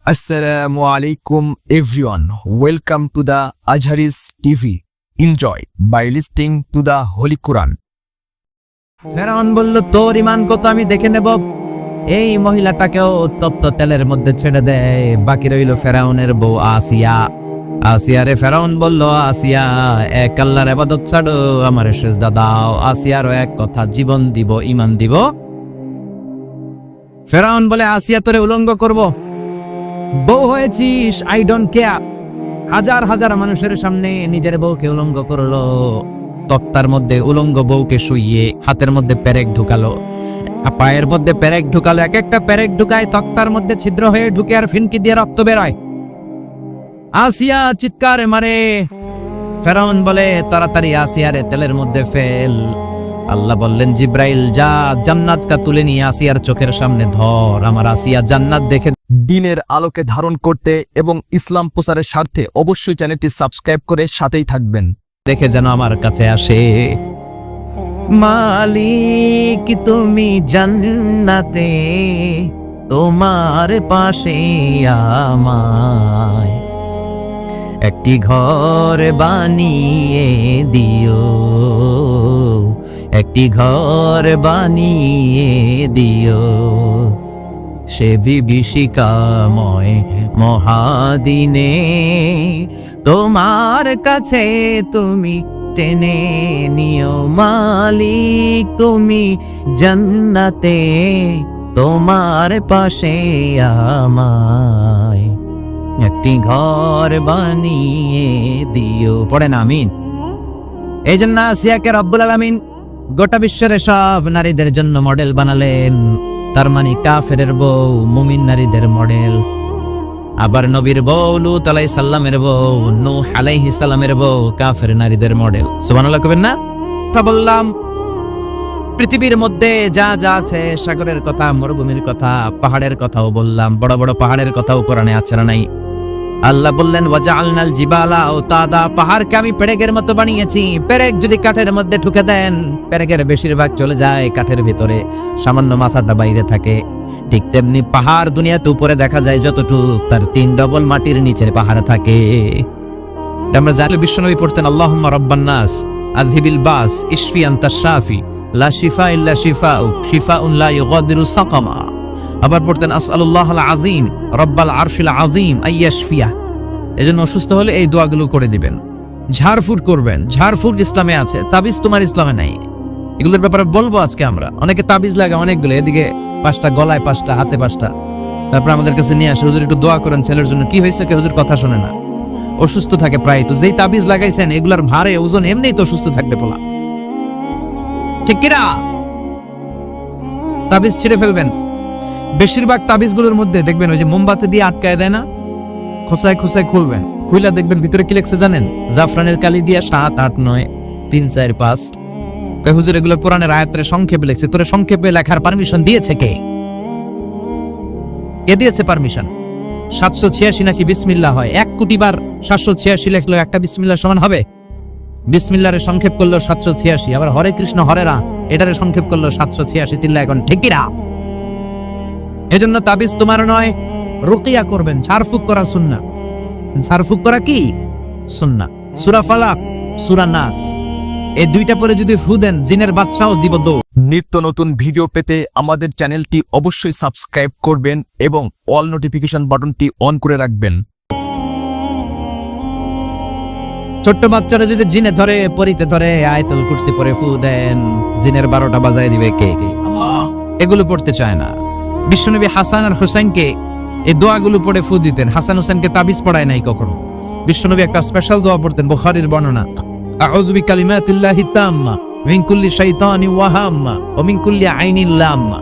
Assalamu alaikum everyone. Welcome to the Azhari TV. Enjoy by listening to the Holy Quran. ফেরাউন বলল, তোর ঈমান কত আমি দেখে নেব। এই মহিলাটাকেও তপ্ত তেলের মধ্যে ছেড়ে দেয়। বাকি রইল ফেরাউনের বউ আসিয়া। আসিয়ারে ফেরাউন বলল, আসিয়া এক আল্লাহর ইবাদত ছাড়ো, আমারে সেজদা দাও। আসিয়ারও এক কথা, জীবন দিব, ঈমান দিব। ফেরাউন বলে, আসিয়া তোরে উলঙ্গ করব, বউ হয়েছিস, আই ডোন্ট কেয়ার। হাজার হাজার মানুষের সামনে নিজের বউকে উলঙ্গ করলো। তক্তার মধ্যে উলঙ্গ বউকে শুইয়ে হাতের মধ্যে পেরেক ঢুকালো, পায়ের মধ্যে পেরেক ঢুকালো। এক একটা পেরেক ঢুকায় তক্তার মধ্যে ছিদ্র হয়ে ঢুকে আর ফিনকি দিয়ে রক্ত বেরোয়। আসিয়া চিৎকার মারে। ফেরাউন বলে, তাড়াতাড়ি আসিয়ারে তেলের মধ্যে ফেল। আল্লাহ বললেন, জিব্রাইল যা, জান্নাতটা তুলে নিয়ে আসিয়ার চোখের সামনে ধর। আমার আসিয়া জান্নাত দেখে দিনের আলোকে ধারণ করতে এবং ইসলাম প্রচারের স্বার্থে অবশ্যই চ্যানেলটি সাবস্ক্রাইব করে সাথেই থাকবেন। দেখে যেন আমার কাছে আসে। মালিক তুমি জান্নাতে, তোমার পাশে আমায় একটি ঘর বানিয়ে দিও, একটি ঘর বানিয়ে দিও। সে বিভীষিকাময় মহাদিনে তোমার কাছে তুমি টেনে নিও। মালিক তুমি জান্নাতে, তোমার পাশে আমায় একটি ঘর বানিয়ে দিও। পড়েন আমিন। এই জন্য আসিয়াকে রব্বুল আলামিন গোটা বিশ্বের সব নারীদের জন্য মডেল বানালেন। তার মানে কাফেরের বউ মুমিন নারীদের মডেল। আবার নবীর বউ লূত আলাইহিস সালামের বউ, নূহ আলাইহিস সালামের বউ কাফের নারীদের মডেল। সুবহানাল্লাহ কবেন না? তা বললাম, পৃথিবীর মধ্যে যা যা আছে, সাগরের কথা, মরুভূমির কথা, পাহাড়ের কথাও বললাম। বড় বড় পাহাড়ের কথাও কোরআনে আছে না নাই? আল্লাহ বললেন, ওয়াজআলনাল জিবালা আওতাদা, পাহাড়কে আমি পেরেকের মতো বানিয়েছি। পেরেক যদি কাঠের মধ্যে ঠুকে দেন, পেরেকের বেশিরভাগ চলে যায় কাঠের ভিতরে, সামান্য মাথাটা বাইরে থাকে। ঠিক তেমনি পাহাড় দুনিয়াতে উপরে দেখা যায় যতটুক, তার 3 ডবল মাটির নিচে পাহাড় থাকে। আমরা জানি বিশ্বনবী পড়তেন, আল্লাহুম্মা রাব্বান নাস আযহিবিল বাস ইশফি আনতা শাফি লা শিফা ইল্লা শিফাউক শিফাউন লা ইউগাদিরু সাকামা। আবার পড়তেন, আসআলুল্লাহাল আযীম রব্বাল আরশিল আযীম আইয়াশফিয়া। এজন্য অসুস্থ হলে এই দোয়াগুলো করে দিবেন। ঝাড়ফুঁক করবেন। ঝাড়ফুঁক ইসলামে আছে, তাবিজ তোমার ইসলামে নাই। এগুলোর ব্যাপারে বলবো আজকে আমরা। অনেকে তাবিজ লাগে অনেকগুলো, এদিকে 5টা, গলায় 5টা, হাতে 5টা। তারপর আমাদের কাছে নিয়ে আসে, হুজুর একটু দোয়া করেন ছেলের জন্য। কি হয়েছে? হুজুর কথা শোনে না, অসুস্থ থাকে প্রায়। তো যেই তাবিজ লাগাইছেন এগুলার ভারে ওজন এমনিই তো অসুস্থ থাকবে পোলা, ঠিক কিনা? তাবিজ ছিঁড়ে ফেলবেন। বেশিরভাগ তাবিজগুলোর মধ্যে দেখবেন ওই যে মোমবাতি দিয়ে আটকায় দেয় না, খোসায় খোসায় খুলবেন, খুইলা দেখবেন ভিতরে কি লেখছে জানেন? জাফরানের কালি দিয়া 7, 8, 9, 3, 4, 5। হুজুর এগুলো কোরআনের আয়াতের সংক্ষেপে লিখছে। তোরে সংক্ষেপে লেখার পারমিশন দিয়েছে কে? কে দিয়েছে পারমিশন? 786 নাকি বিসমিল্লাহ হয়? 1 কোটি বার 786 লেখলো একটা বিসমিল্লাহ সমান হবে? বিসমিল্লাহরে সংক্ষেপ করলো 786। আবার হরে কৃষ্ণ হরে রাম এটারে সংক্ষেপ করলো 786। তিল্লা এখন ঠিক কিনা? এজন্য তাবিজ তোমার নয়, রুকিয়া করবেন। ঝাড়ফুঁক করা সুন্নাহ। ঝাড়ফুঁক করা কি সুন্নাহ। সূরা ফালাক, সূরা নাস, এই 2টা পরে যদি ফু দেন, জিনের বাদশাও দিব দো। নিত্য নতুন ভিডিও পেতে আমাদের চ্যানেলটি অবশ্যই সাবস্ক্রাইব করবেন এবং অল নোটিফিকেশন বাটনটি অন করে রাখবেন। ছোট্ট বাচ্চারা যদি জিনে ধরে, পরিতে ধরে, আয়াতুল কুরসি পরে ফু দেন, জিনের 12টা বাজায় দিবে কে? এগুলো পড়তে চায় না। বিশ্বনবী হাসান আর হুসাইনকে এই দোয়াগুলো পড়ে ফু দিতেন। হাসান হুসাইনকে তাবিজ পড়ায় নাই কখনো। বিশ্বনবী একটা স্পেশাল দোয়া পড়তেন, বুখারীর বর্ণনা, আউযু বিকালিমাতিল্লাহি তাম্মা মিন কুল্লি শাইতানিন ওয়া হাম্মা ওয়া মিন কুল্লি আইনিন লাম্মা।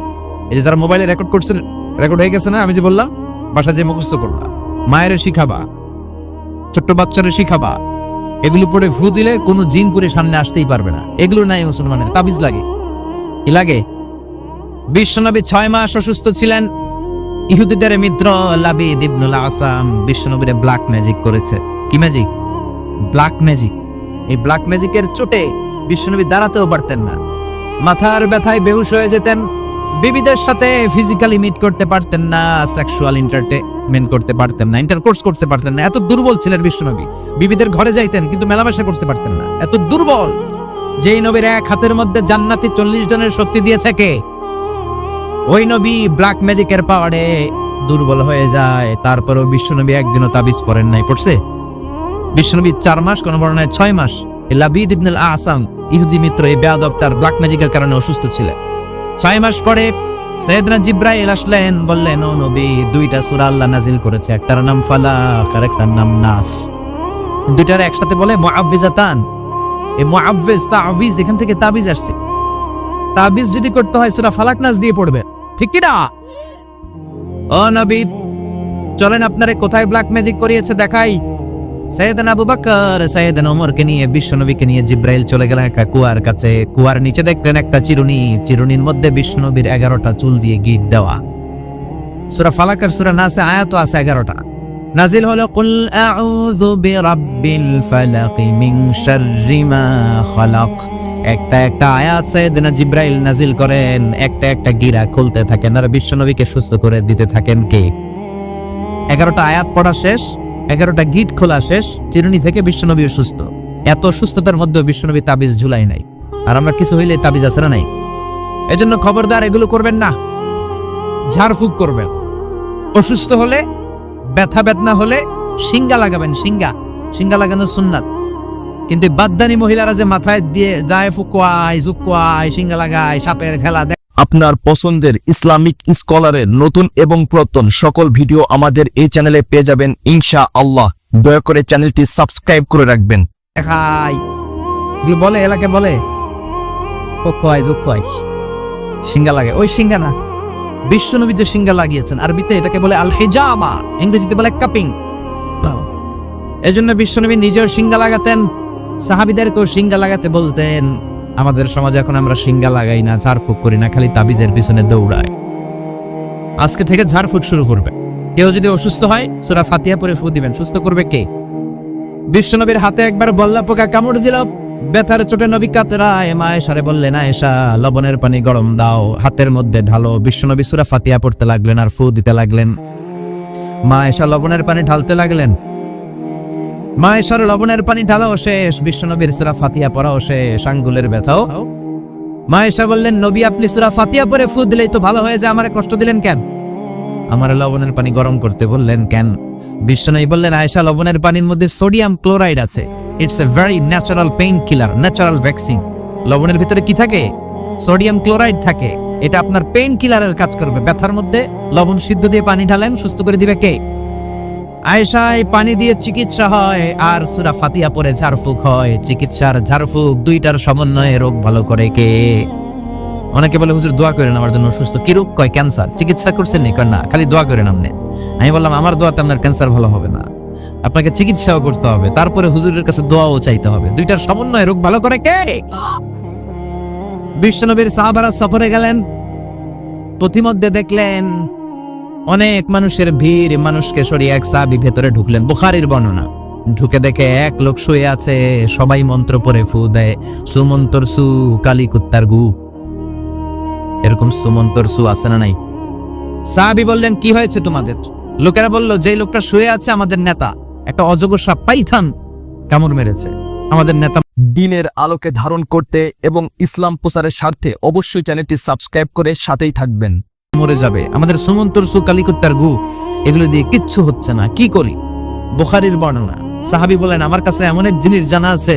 এই যে যারা মোবাইলে রেকর্ড করছেন, রেকর্ড হয়ে গেছে না? আমি যে বললাম, বাসা যে মুখস্থ করলাম। মায়ের শিখাবা, ছোট্ট বাচ্চারে শিখাবা। এগুলো পড়ে ফু দিলে কোনো জিন পুরে সামনে আসতেই পারবে না। এগুলো নাই মুসলমানের। তাবিজ লাগে কি লাগে? বিশ্বনবী 6 মাস অসুস্থ ছিলেন। ইহুদিদের মিত্র লাবিদ ইবনুল আসাম বিশ্বনবীরে ব্ল্যাক ম্যাজিক করেছে। কি ম্যাজিক? Black magic. এই ব্ল্যাক ম্যাজিকের চোটে বিশ্বনবী দাঁড়াতেও পারতেন না, মাথার ব্যথায় বেহুশ হয়ে যেতেন, বিবিদের সাথে ফিজিক্যালি মিট করতে পারতেন না, সেক্সুয়াল মেন করতে পারতেন না, ইন্টারকোর্স করতে পারতেন না, এত দুর্বল ছিলেন বিশ্বনবী। বিবিদের ঘরে যাইতেন কিন্তু মেলামেশা করতে পারতেন না, এত দুর্বল। যেই নবীর এক হাতের মধ্যে জান্নাতি 40 জনের শক্তি দিয়েছে কে? ওই নবী ব্ল্যাক ম্যাজিকের পাওয়ারে দুর্বল হয়ে যায়, তারপরেও বিশ্বনবী একদিনও তাবিজ পড়েন নাই। পড়ছে বিশ্বনবী 4 মাস, কোন বর্ণনায় 6 মাস। লাবিদ ইবনে আল-আসাম ইহুদি মিত্র এই বেয়াদবটার ব্ল্যাক ম্যাজিকের কারণে অসুস্থ ছিলেন। 6 মাস পরে সাইয়েদনা জিবরাইল আসলেন, বললেন ও নবী 2টা সূরা আল্লাহ নাজিল করেছে, একটার নাম ফালাক আর একটার নাম নাস। দুইটার একসাথে বলে মুআউযিজাতান। এই মুআউযিজ তাবিজ, এখান থেকে তাবিজ আসছে। তাবিজ যদি করতে হয় সূরা ফালাক নাস দিয়ে পড়বে, ঠিক কি না? ও নবী চলেন আপনারে কোথায় ব্ল্যাক ম্যাজিক করিয়েছে দেখাই। সাইয়েদনা আবু বকর সাইয়েদনা ওমরকে নিয়ে বিশ্বনবীকে নিয়ে জিবরাইল চলে গেলেন একটা কুয়ার কাছে। কুয়ার নিচে দেখলেন একটা চিরুনি, চিরুনির মধ্যে বিশ্বনবীর 11টা চুল দিয়ে গিট দেওয়া। সূরা ফালাক আর সূরা নাসে আয়াত আছে 11টা। নাজিল হলো কুল আউযু বিরাব্বিল ফালাক মিন শাররি মা খালাক। একটা একটা আয়াত সাইয়েদনা জিবরাইল নাজিল করেন, একটা একটা গিরা খুলতে থাকেন আর বিশ্বনবীকে সুস্থ করে দিতে থাকেন কে? 11টা আয়াত পড়া শেষ, 11টা গিট খোলা শেষ, চিরুনি থেকে বিশ্বনবী সুস্থ। এত সুস্থতার মধ্যে বিশ্বনবী তাবিজ ঝুলাই নাই। আর আমরা কিছু হইলে তাবিজ আছে না নাই? এজন্য খবরদার এগুলো করবেন না, ঝাড়ফুঁক করবেন। অসুস্থ হলে, ব্যথা বেদনা হলে সিঙ্গা লাগাবেন। সিঙ্গা লাগানো সুন্নাত। কিন্তু বাদদানি মহিলারা যে মাথায় দিয়ে যায় ফুকোয়ায় জুকোয়ায় সিঙ্গা লাগায়, সাপের খেলা দেয়। আপনার পছন্দের ইসলামিক স্কলারের নতুন এবং পুরাতন সকল ভিডিও আমাদের এই চ্যানেলে পেয়ে যাবেন ইনশাআল্লাহ। দয়া করে চ্যানেলটি সাবস্ক্রাইব করে রাখবেন। দেখাই এগুলো বলে, এলাকে বলে ফুকোয়ায় জুকোয়ায় সিঙ্গা লাগে। ওই সিঙ্গা না, বিশ্বনবী যে সিঙ্গা লাগিয়েছেন, আরবিতে এটাকে বলে আল হিজামা, ইংরেজিতে বলে কাপিং। এজন্য বিশ্বনবী নিজেও সিঙ্গা লাগাতেন, সাহাবীদেরকেও সিঙ্গা লাগাতে বলতেন। আমাদের সমাজে এখন আমরা সিঙ্গা লাগাই না, ঝাড়ফুঁক করি না, খালি তাবিজের পিছনে দৌড়াই। আজকে থেকে ঝাড়ফুঁক শুরু করবে। কেউ যদি অসুস্থ হয় সূরা ফাতিহা পড়ে ফু দিবেন। সুস্থ করবে কে? বিশ্বনবীর হাতে একবার বল্লা পোকা কামড় দিল, ব্যথার চোটে নবী কাতরায়। মা আয়েশারে বললেন আয়েশা লবণের পানি গরম দাও, হাতের মধ্যে ঢালো। বিশ্বনবী সূরা ফাতিহা পড়তে লাগলেন আর ফু দিতে লাগলেন। মা আয়েশা লবণের পানি ঢালতে লাগলেন। মা আয়েশার লবণের পানি ঢালাও শেষ, বিশ্বনবীর সূরা ফাতিহা পড়াও শেষ, আঙ্গুলের ব্যথাও। মা আয়েশা বললেন নবী আপনি সূরা ফাতিহা পড়ে ফু দিলেই তো ভালো হয়ে যায়, আমারে কষ্ট দিলেন কেন? আমার লবণের পানি গরম করতে বললেন কেন? বিশ্বনবী বললেন আয়েশা লবণের পানির মধ্যে সোডিয়াম ক্লোরাইড আছে। It's a very natural pain killer, natural vaccine. লবণের ভিতরে কি থাকে? সোডিয়াম ক্লোরাইড থাকে। এটা আপনার পেইন কিলারের কাজ করবে। ব্যথার মধ্যে লবণ সিদ্ধ দিয়ে পানি ঢালেন, সুস্থ করে দিবে কে? আয়েশায় পানি দিয়ে চিকিৎসা হয় আর সূরা ফাতিহা পড়ে ঝাড়ফুঁক হয়। চিকিৎসার ঝাড়ফুঁক দুইটার সমন্বয়ে রোগ ভালো করে কে? অনেকে বলে হুজুর দোয়া করেন আমার জন্য অসুস্থ। কি রোগ? কয় ক্যান্সার। চিকিৎসা করছেন নি? কয় না, খালি দোয়া করেন আপনি। আমি বললাম আমার দোয়াতে আপনার ক্যান্সার ভালো হবে না, আপনাকে চিকিৎসাও করতে হবে, তারপরে হুজুরের কাছে দোয়াও চাইতে হবে। দুইটার সমন্বয়ে রোগ ভালো করে কে? বিশ্বনবীর সাহাবারা সফরে গেলেন, পথিমধ্যে দেখলেন অনেক মানুষের ভিড়, মানুষকে সরিয়ে এক সাহাবী ভেতরে ঢুকলেন। বুখারীর বর্ণনা। ঢুকে দেখে এক লোক শুয়ে আছে, সবাই মন্ত্র পড়ে ফু দেয়। সুমন্তর সু কালী কুত্তার গু, এরকম সুমন্তর সু আছে না নাই? সাহাবী বললেন কি হয়েছে তোমাদের? লোকেরা বলল যে লোকটা শুয়ে আছে আমাদের নেতা, একটা অজগর সাপ পাইথান কামড় মেরেছে আমাদের নেতা। দিনের আলোকে ধারণ করতে এবং ইসলাম প্রচারের স্বার্থে অবশ্যই চ্যানেলটি সাবস্ক্রাইব করে সাথেই থাকবেন। মরে যাবে, আমাদের সুমন্তর সু কালী কুত্তার গু, এগুলো দিয়ে কিচ্ছু হচ্ছে না, কি করি? বুখারীর বর্ণনা। সাহাবী বলেন আমার কাছে এমন এক জিনিস জানা আছে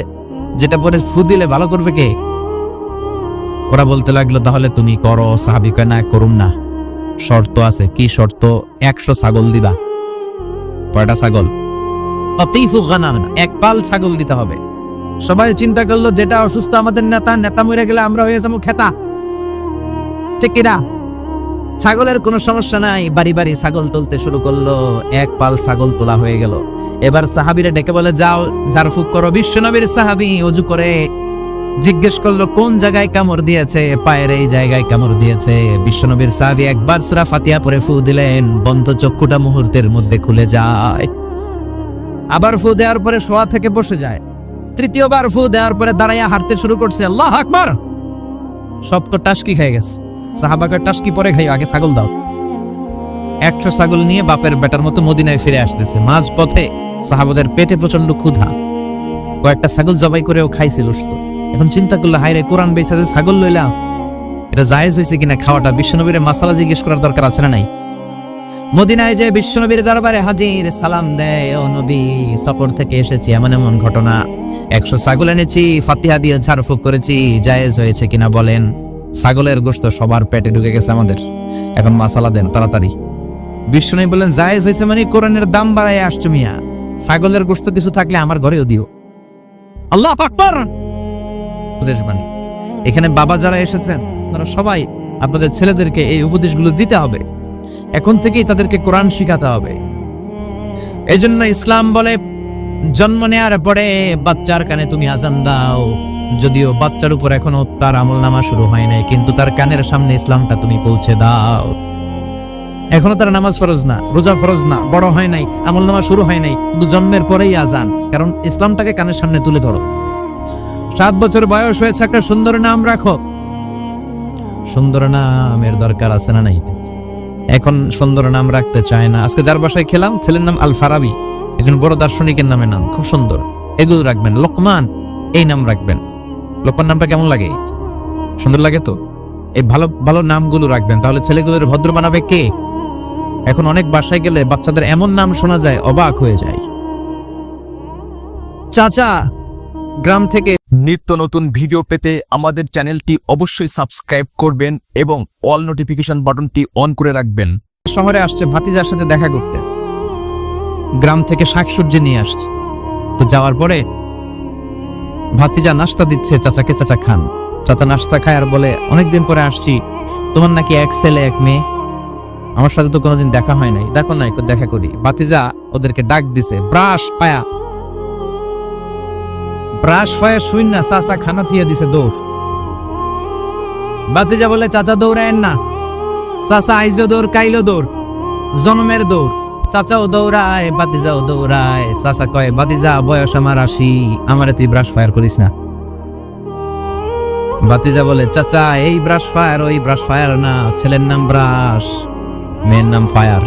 যেটা পরে ফু দিলে ভালো করবে কে? ওরা বলতে লাগলো তাহলে তুমি করো। সাহাবী কয় না, করুম না, শর্ত আছে। কি শর্ত? 100 ছাগল দিবা। কয়টা ছাগল? আতিফু গানাম, এক পাল ছাগল দিতে হবে। সবাই চিন্তা করলো যেটা অসুস্থ আমাদের নেতা, নেতা মরে গেলে আমরা হয়ে যাবো খেতা, ঠিক কিনা? ছাগলের কোনো সমস্যা নাই, বাড়ি বাড়ি ছাগল তুলতে শুরু করলো। এক পাল ছাগল তোলা হয়ে গেল। এবার সাহাবীরা ডেকে বলে যাও ঝাড়ফুঁক করো। বিশ্বনবীর সাহাবী ওযু করে জিজ্ঞেস করলো কোন জায়গায় কামড় দিয়েছে? পায়ের এই জায়গায় কামড় দিয়েছে। বিশ্বনবীর সাহাবী একবার সূরা ফাতিহা পড়ে ফু দিলেন, বন্ধ চক্ষুটা মুহূর্তের মধ্যে খুলে যায়। আবার ফু দেওয়ার পরে শোয়া থেকে বসে যায়। তৃতীয়বার ফু দেওয়ার পরে দাঁড়াইয়া হাঁটতে শুরু করছে। আল্লাহু আকবার। সব তো টাসকি খেয়ে গেছে। সাহাবাকে টাসকি পরে খাইও, আগে ছাগল দাও। 100 ছাগল নিয়ে বাপের বেটার মতো মদিনায় ফিরে আসতেছে। মাঝ পথে সাহাবাদের পেটে প্রচন্ড ক্ষুধা, কয়েকটা ছাগল জবাই করেও খাইছিল। এখন চিন্তা করলো, হায় রে, কোরআন বেচা যে ছাগল লইলাম, এটা জায়েজ হয়েছে কিনা খাওয়াটা? বিশ্বনবীর মাসালা জিজ্ঞেস করার দরকার আছে না নাই? মদিনায় যে বিশ্বনবীর দরবারে হাজির, সালাম দেয়, ও নবী, সফর থেকে এসেছি, এমন এমন ঘটনা, 100 ছাগল এনেছি, ফাতিহা দিয়ে ঝাড়ফুঁক করেছি, জায়েজ হয়েছে কিনা বলেন। ছাগলের গোশত সবার পেটে ঢুকে গেছে আমাদের, এখন মাসালা দেন তাড়াতাড়ি। বিশ্বনবী বললেন, জায়েজ হয়েছে মানে কোরআনের দাম বাড়ায় আসছো মিয়া, ছাগলের গোশত কিছু থাকলে আমার ঘরেও দিও। আল্লাহু আকবার। উপদেশ বাণী। এখানে বাবা যারা এসেছেন তারা সবাই আপনাদের ছেলেদেরকে এই উপদেশগুলো দিতে হবে, এখন থেকেই তাদেরকে কোরআন শিখাতে হবে। এই জন্য ইসলাম বলে, জন্ম নেওয়ার পরে বাচ্চার কানে তুমি আজান দাও, যদিও বাচ্চার উপর এখনো তার আমলনামা শুরু হয় নাই, কিন্তু তার কানের সামনে ইসলামটা তুমি পৌঁছে দাও। এখনো তার নামাজ ফরজ না, রোজা ফরজ না, বড় হয় নাই, আমলনামা শুরু হয় নাই, কিন্তু জন্মের পরেই আজান, কারণ ইসলামটাকে কানের সামনে তুলে ধরো। 7 বছর বয়স হয়েছে, একটা সুন্দর নাম রাখো। সুন্দর নামের দরকার আছে না নাই? এখন সুন্দর নাম রাখতে চায় না। আজকে যার বাসায় খেলাম, ছেলের নাম আল ফারাবি, একজন বড় দার্শনিকের নামে নাম, খুব সুন্দর, এগুলো রাখবেন। লোকমান, এই নাম রাখবেন। লোকমান নামটা কেমন লাগে? সুন্দর লাগে তো? এই ভালো ভালো নামগুলো রাখবেন, তাহলে ছেলেগুলোর ভদ্র বানাবে কে? এখন অনেক বাসায় গেলে বাচ্চাদের এমন নাম শোনা যায়, অবাক হয়ে যায়। চাচা গ্রাম থেকে। নিত্য নতুন ভিডিও পেতে আমাদের চ্যানেলটি অবশ্যই সাবস্ক্রাইব করবেন এবং অল নোটিফিকেশন বাটনটি অন করে রাখবেন। শহরে আসছে ভাতিজার সাথে দেখা করতে, গ্রাম থেকে শাকসবজি নিয়ে আসছে। তো যাওয়ার পরে ভাতিজা নাস্তা দিচ্ছে চাচাকে, চাচা খান। চাচা নাস্তা খায় আর বলে, অনেকদিন পরে আসছি, তোমার নাকি 1 ছেলে 1 মেয়ে, আমার সাথে তো কোনোদিন দেখা হয় নাই, দেখো না একটু দেখা করি। ভাতিজা ওদেরকে ডাক দিছে, ব্রাশ পায়া শুন না, চাচা খানা থিয়ে দিছে দৌড়। ভাতিজা বলে, চাচা দৌড়ায়েন না, চাচা আইজো দৌড়, কাইলো দৌড়, জন্মের দৌড়। চাচাও দৌড়ায়, ভাতিজাও দৌড়ায়। চাচা কয়, ভাতিজা বয়স আমার 80, আমারে তুই ব্রাশ ফায়ার করিস না। ভাতিজা বলে, চাচা এই ব্রাশ ফায়ার, ওই ব্রাশ ফায়ার না, ছেলের নাম ব্রাশ, মেয়ের নাম ফায়ার।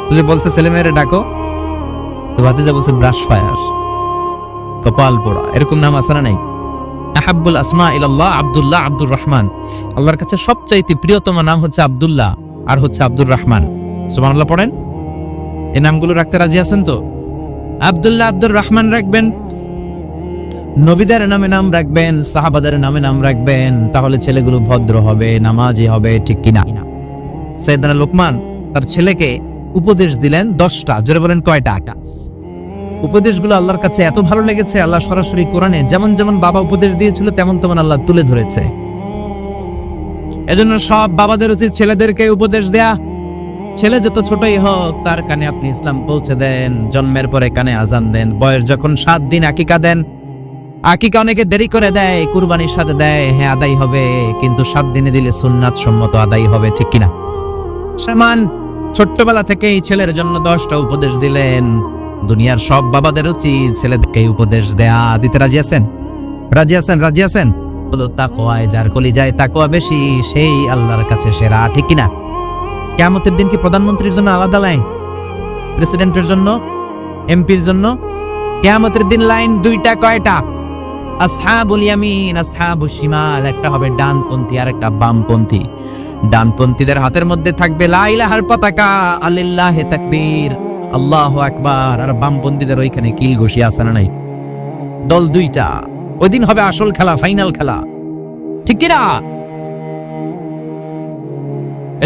তুই বলছে ছেলে মেয়েরে ডাকো, তো ভাতিজা বলছে ব্রাশ ফায়ার। কপাল পোড়া, এরকম নাম আছে না নাই? আহাব্বুল আসমা ইলাল্লাহ আব্দুল্লাহ, আব্দুর রহমান। আল্লাহর কাছে সবচাইতে প্রিয়তম নাম হচ্ছে আব্দুল্লাহ আর হচ্ছে আব্দুর রহমান। সুবহানাল্লাহ পড়েন। এই নামগুলো রাখতে রাজি আছেন তো? আব্দুল্লাহ, আব্দুর রহমান রাখবেন, নবীদের নামে নাম রাখবেন, সাহাবাদের নামে নাম রাখবেন, তাহলে ছেলেগুলো ভদ্র হবে, নামাজি হবে, ঠিক কিনা? সাইয়েদনা লোকমান তার ছেলেকে উপদেশ দিলেন 10টা। জোরে বলেন কয়টা? উপদেশগুলো আল্লাহর কাছে এত ভালো লেগেছে, আল্লাহ সরাসরি কোরআনে যেমন যেমন বাবা উপদেশ দিয়েছিল তেমন তেমন আল্লাহ তুলে ধরেছে। এজন্য সব বাবাদের উচিত ছেলেদেরকে উপদেশ দেয়া। ছেলে যত ছোটই হোক, তার কানে আপনি ইসলাম পৌঁছে দেন, জন্মের পরে কানে আজান দেন, বয়স যখন 7 দিন আকিকা দেন। আকিকা অনেকে দেরি করে দেয়, কুরবানির সাথে দেয়, হ্যাঁ আদায় হবে, কিন্তু 7 দিনে দিলে সুন্নাত সম্মত আদায় হবে, ঠিক কিনা? সামান ছোট্টবেলা থেকেই ছেলের জন্য 10টা উপদেশ দিলেন। দুনিয়ার সব বাবাদের উচিত ছেলেদেরকে উপদেশ দেয়া। দিতে রাজি আছেন? রাজি আছেন? রাজি আছেন? বলো, তাকওয়ায় যার কলিজায় তাকওয়া বেশি, সেই আল্লাহর কাছে সেরা, ঠিক কিনা? কিয়ামতের দিন কি প্রধানমন্ত্রীর জন্য আলাদা লাইন, প্রেসিডেন্টের জন্য, এমপির জন্য? কিয়ামতের দিন লাইন 2টা। কয়টা? আসহাবুল ইয়ামিন, আসহাবুশ শিমাল। একটা হবে ডানপন্থী আর একটা বামপন্থী। ডানপন্থীদের হাতের মধ্যে থাকবে লা ইলাহার পতাকা, আলিল্লাহি তাকবীর, আল্লাহু আকবার। আর বামপন্থীদের ওইখানে কিল ঘুষি আছে না নাই? দল 2টা। ওই দিন হবে আসল খেলা, ফাইনাল খেলা, ঠিক কিনা?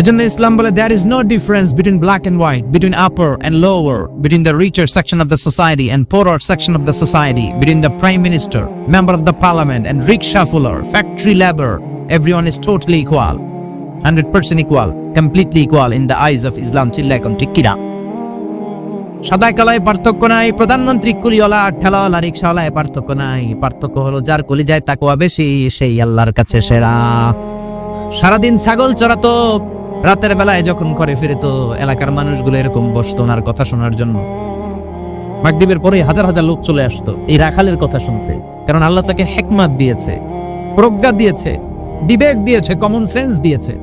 এজন্য ইসলাম বলে, there is no difference between black and white, between upper and lower, between the richer section of the society and poorer section of the society, between the prime minister, member of the parliament and rickshaw puller, factory labor. Everyone is totally equal, 100% equal, completely equal in the eyes of Islam. চিল্লাইকম, ঠিক কিনা? সাদা কালায় পার্থক্য নাই, প্রধানমন্ত্রী কুলিওয়ালা, ঠেলাওয়ালা, রিক্সাওয়ালায় পার্থক্য নাই। পার্থক্য হলো যার কলিজায় তাকওয়া বেশি, সেই আল্লাহর কাছে সেরা। সারাদিন ছাগল চড়াতো, রাতের বেলায় যখন ঘরে ফিরতো, এলাকার মানুষগুলো এরকম বসতো ওনার কথা শোনার জন্য। মাগরিবের পরে হাজার হাজার লোক চলে আসতো এই রাখালের কথা শুনতে, কারণ আল্লাহ তাকে হিকমত দিয়েছে, প্রজ্ঞা দিয়েছে, বিবেক দিয়েছে, কমন সেন্স দিয়েছে।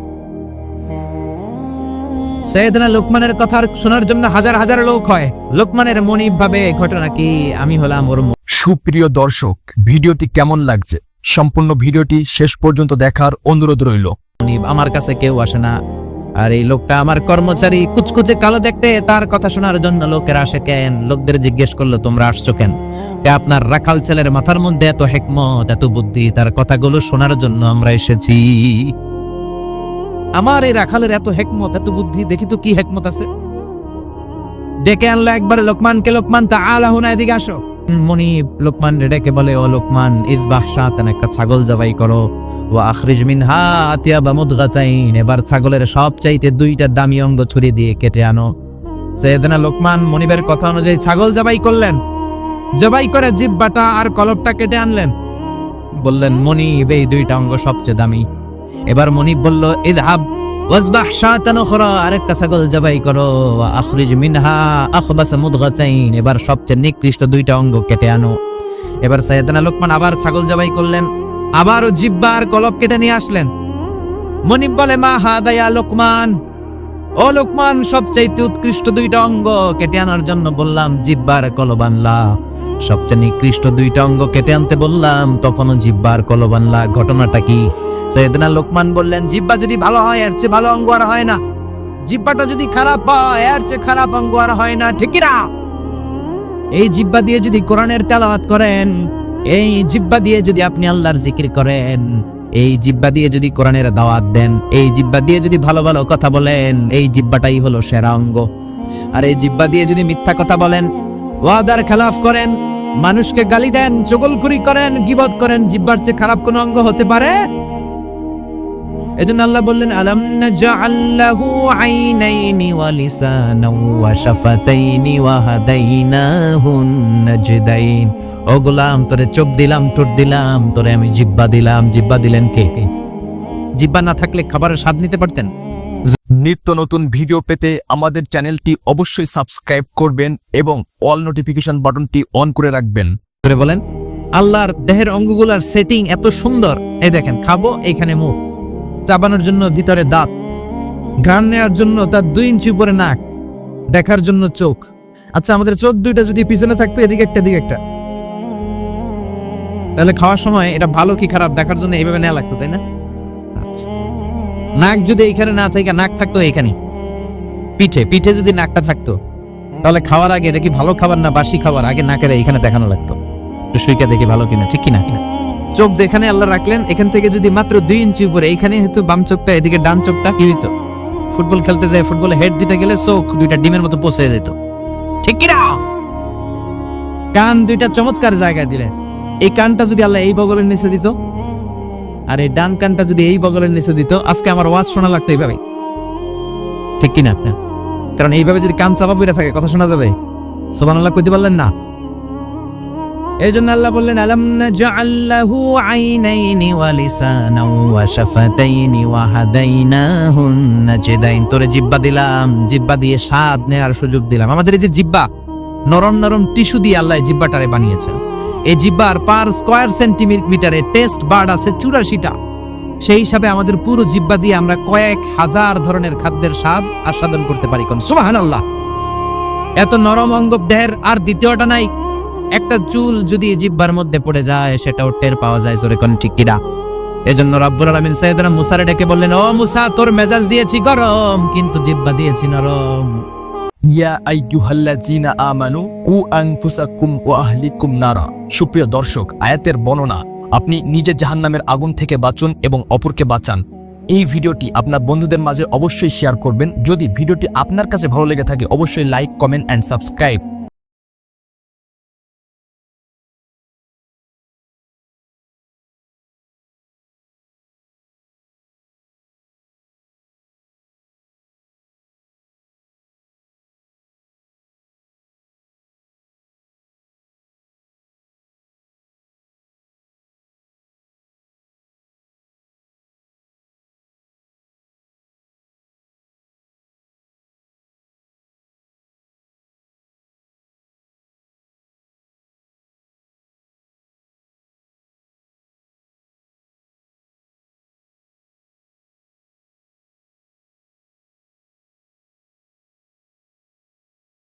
সাইয়েদনা লোকমানের কথা শোনার জন্য হাজার হাজার লোক হয়। লোকমানের মনিব ভাবে ঘটনা কি আমি হলাম ওর সুপ্রিয় দর্শক, ভিডিওটি কেমন লাগছে সম্পূর্ণ ভিডিওটি শেষ পর্যন্ত দেখার অনুরোধ রইল। মনিব। আমার কাছে কেউ আসে না, আর এই লোকটা আমার কর্মচারী, কুচকুচে কালো দেখতে, তার কথা শোনার জন্য লোকেরা আসে কেন? লোকদের জিজ্ঞেস করলো তোমরা আসছো কেন? আপনার রাখাল ছেলের মাথার মধ্যে এত হেকমত, এত বুদ্ধি, তার কথাগুলো শোনার জন্য আমরা এসেছি। আমার এই রাখালের এত হেকমত, এত বুদ্ধি, দেখি তো কি হেকমত আছে। ডেকে আনলো একবার লোকমানকে। লোকমান তাআলা হুনা, এদিকে আসো। মনিব লোকমান ডেকে বলে, ও লোকমান, ইযবাহ শাতান, একটা ছাগল জবাই করো। ওয়া আখরিজ মিনহা আতিয়াবা মুদগাতাইন, এবার ছাগলের সবচাইতে দুইটা দামি অঙ্গ ছুরি দিয়ে কেটে আনো। সাইয়েদনা লোকমান মনিবের কথা অনুযায়ী ছাগল জবাই করলেন। জবাই করে জিহ্বাটা আর কলবটা কেটে আনলেন। বললেন, মনিব, এই দুইটা অঙ্গ সবচেয়ে দামি। এবার মনিব বলল, ইযহাব ওয়াজবাহ শাতান উখরা, আরেকটা ছাগল জবাই করো। ওয়া আখরিজ মিনহা আখবাসা মুদগাতাইন, এবার সবচেয়ে নিকৃষ্ট দুইটা অঙ্গ কেটে আনো। এবার সাইয়েদনা লোকমান আবার ছাগল জবাই করলেন, আবারও জিহ্বা আর কলব কেটে নিয়ে আসলেন। মনিব বলে, মা হাদা ইয়া লোকমান, ও লোকমান, সবচাইতে উৎকৃষ্ট দুইটা অঙ্গ কেটে আনার জন্য বললাম, জিহ্বা আর কলব আনলা। সবচেয়ে নিকৃষ্ট দুইটা অঙ্গ কেটে আনতে বললাম, তখনও জিহ্বা আর কলব আনলা, ঘটনাটা কি? সাইয়েদনা লোকমান বললেন, জিহ্বা যদি ভালো হয় এর চেয়ে ভালো অঙ্গ আর হয় না। জিহ্বাটা যদি খারাপ হয় এর চেয়ে খারাপ অঙ্গ আর হয় না, ঠিক না? এই জিহ্বা দিয়ে যদি কোরআনের তেলাওয়াত করেন, এই জিহ্বা দিয়ে যদি আপনি আল্লাহর জিকির করেন, এই জিহ্বা দিয়ে যদি কোরআনের দাওয়াত দেন, এই জিহ্বা দিয়ে যদি ভালো ভালো কথা বলেন, এই জিহ্বাটাই হলো সেরা অঙ্গ। আর এই জিহ্বা দিয়ে যদি মিথ্যা কথা বলেন, ওয়াদার খেলাফ করেন, মানুষকে গালি দেন, চগলখুরি করেন, গীবত করেন, জিহ্বার চেয়ে খারাপ কোন অঙ্গ হতে পারে? এজন্য আল্লাহ বললেন, আলাম নাজআল লাহু আইনাইনি ওয়া লিসানাও ওয়া শাফাতাইনি ওয়া হাদাইনাহুন নাজদাইন। ও গোলাম, তোরে চোখ দিলাম, ঠোঁট দিলাম, তোরে আমি জিহ্বা দিলাম। জিহ্বা দিলেন কে? জিহ্বা না থাকলে খাবারের স্বাদ নিতে পারতেন? নিত্য নতুন ভিডিও পেতে আমাদের চ্যানেলটি অবশ্যই সাবস্ক্রাইব করবেন এবং অল নোটিফিকেশন বাটনটি অন করে রাখবেন। করে বলেন, আল্লাহর দেহের অঙ্গগুলোর সেটিং এত সুন্দর। এই দেখেন, খাবো, এইখানে মুখ, চাবানোর জন্য ভিতরে দাঁত, ঘ্রাণ নেওয়ার জন্য তার 2 ইঞ্চি উপরে নাক, দেখার জন্য চোখ। আচ্ছা, আমাদের চোখ দুইটা যদি পিছনে থাকতো, এদিকে একটা এদিকে একটা, তাহলে খাওয়ার সময় এটা ভালো কি খারাপ দেখার জন্য এইভাবে নেওয়া লাগতো, তাই না? আচ্ছা, নাক যদি এইখানে না থাকে, নাক থাকতো এইখানে, পিঠে যদি নাকটা থাকতো, তাহলে খাওয়ার আগে এটা কি ভালো খাবার না বাসি খাবার, আগে নাকের এইখানে দেখানো লাগতো, একটু সুইকা দেখি ভালো কিনা, ঠিক কিনা? চোখ যেখানে আল্লাহ রাখলেন, এখান থেকে যদি মাত্র 2 ইঞ্চি উপরে, এইখানে হয়তো বাম চোখটা, এদিকে ডান চোখটা, কি হইতো? ফুটবল খেলতে যায়, ফুটবলে হেড দিতে গেলে চোখ দুইটা ডিমের মতো পচে যেত, ঠিক কিনা? কান দুইটা চমৎকার জায়গায় দিলেন। এই কানটা যদি আল্লাহ এই বগলের নিচে দিত, আর এই ডান কানটা যদি এই বগলের নিচে দিত, আজকে আমার ওয়াজ শোনা লাগতো এইভাবে, ঠিক কিনা? কারণ এইভাবে যদি কান চাপা পড়ে থাকে, কথা শোনা যাবে? সুবহানাল্লাহ কইতে পারলেন না? এই জন্য আল্লাহ বললেন, আলাম নাজআল লাহু আইনাইনি ওয়া লিসানাও ওয়া শাফাতাইনি ওয়া হাদাইনাহুন নাজদাইন। তোরে জিহ্বা দিলাম, জিহ্বা দিয়ে স্বাদ নেওয়ার সুযোগ দিলাম। আমাদের এই যে জিহ্বা, নরম নরম টিস্যু দিয়ে আল্লাহ জিহ্বাটারে বানিয়েছেন। এই জিহ্বার পার স্কয়ার সেন্টিমিটারে টেস্ট বার্ড আছে 84টা। সেই হিসাবে আমাদের পুরো জিহ্বা দিয়ে আমরা কয়েক হাজার ধরনের খাদ্যের স্বাদ আস্বাদন করতে পারি। কোন সুবহানাল্লাহ! এত নরম অঙ্গ দেহের আর দ্বিতীয়টা নাই। একটা চুল যদি জিহ্বার মধ্যে পড়ে যায়, সেটাও টের পাওয়া যায়, জোরে কোন ঠিক কিনা? এজন্য রব্বুল আলামিন সাইয়েদনা মুসারে ডেকে বললেন, ও মুসা, তোর মেজাজ দিয়েছি গরম, কিন্তু জিহ্বা দিয়েছি নরম। ইয়া আইয়ুহাল্লাযীনা আমানু কু আনফুসাকুম ওয়া আহলিকুম নারা। সুপ্রিয় দর্শক, আয়াতের বর্ণনা, আপনি নিজে জাহান্নামের আগুন থেকে বাঁচুন এবং অপরকে বাঁচান। এই ভিডিওটি আপনার বন্ধুদের মাঝে অবশ্যই শেয়ার করবেন। যদি ভিডিওটি আপনার কাছে ভালো লেগে থাকে, অবশ্যই লাইক, কমেন্ট এন্ড সাবস্ক্রাইব।